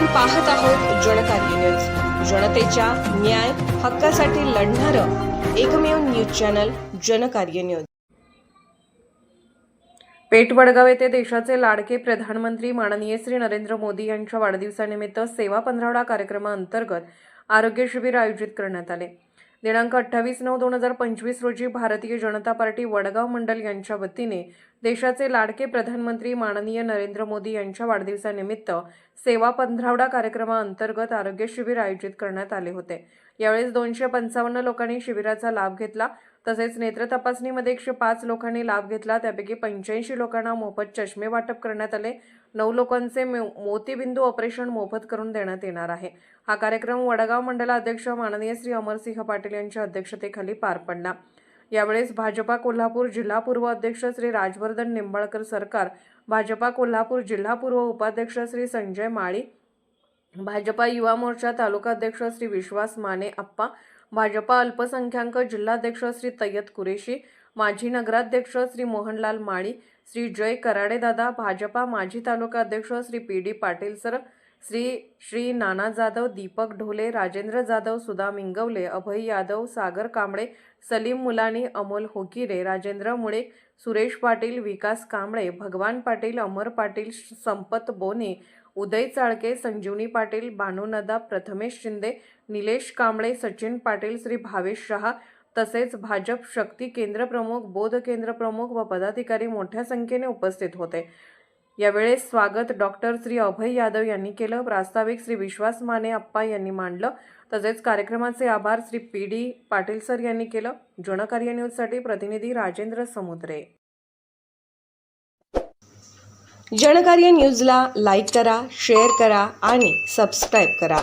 पाहत आहोत जनकार्य न्यूज, जनतेच्या न्याय हक्कासाठी लढणारं एकमेव न्यूज चॅनल जनकार्य न्यूज। पेठ वडगाव येथे देशाचे लाडके प्रधानमंत्री माननीय श्री नरेंद्र मोदी यांच्या वाढदिवसानिमित्त सेवा पंधरवडा कार्यक्रमाअंतर्गत आरोग्य शिबिर आयोजित करण्यात आले। दिनांक 28/9/2025 रोजी भारतीय जनता पार्टी वडगाव मंडल यांच्या वतीने देशाचे लाडके प्रधानमंत्री माननीय नरेंद्र मोदी यांच्या वाढदिवसानिमित्त सेवा पंधरवडा कार्यक्रमाअंतर्गत आरोग्य शिबिर आयोजित करण्यात आले होते। यावेळी 255 लोकांनी शिबिराचा लाभ घेतला। तसेच नेत्र तपासणीमध्ये 105 लोकांनी लाभ घेतला। त्यापैकी 85 लोकांना मोफत चष्मे वाटप करण्यात आले। 9 लोकांचे मोतीबिंदू ऑपरेशन मोफत करून देण्यात येणार आहे। हा कार्यक्रम वडगाव मंडलाध्यक्ष माननीय श्री अमरसिंह पाटील यांच्या अध्यक्षतेखाली पार पडला। यावेळेस भाजपा कोल्हापूर जिल्हा पूर्व अध्यक्ष श्री राजवर्धन निंबाळकर सरकार, भाजपा कोल्हापूर जिल्हा पूर्व उपाध्यक्ष श्री संजय माळी, भाजपा युवा मोर्चा तालुका अध्यक्ष श्री विश्वास माने अप्पा, भाजपा अल्पसंख्याक जिल्हाध्यक्ष श्री तय्यद कुरेशी, माजी नगराध्यक्ष श्री मोहनलाल माळी, श्री जय कराडे दादा, भाजपा माजी तालुका अध्यक्ष श्री PD पाटील सर, श्री नाना जाधव, दीपक ढोले, राजेंद्र जाधव, सुधा मिंगवले, अभय यादव, सागर कांबळे, सलीम मुलानी, अमोल होकिरे, राजेंद्र मुळे, सुरेश पाटील, विकास कांबळे, भगवान पाटील, अमर पाटील, संपत बोने, उदय चाळके, संजीवनी पाटील, भानुनदा, प्रथमेश शिंदे, निलेश कांबळे, सचिन पाटील, श्री भावेश शहा तसेच भाजप शक्ती केंद्र प्रमुख, बोध केंद्र प्रमुख व पदाधिकारी मोठ्या संख्येने उपस्थित होते। यावेळेस स्वागत डॉक्टर श्री अभय यादव यांनी केलं। प्रास्ताविक श्री विश्वास माने अप्पा यांनी मांडलं। तसेच कार्यक्रमाचे आभार श्री PD पाटील सर यांनी केलं। जनकार्य न्यूजसाठी प्रतिनिधी राजेंद्र समुद्रे। जनकार्य न्यूजला लाईक करा, शेअर करा आणि सबस्क्राईब करा।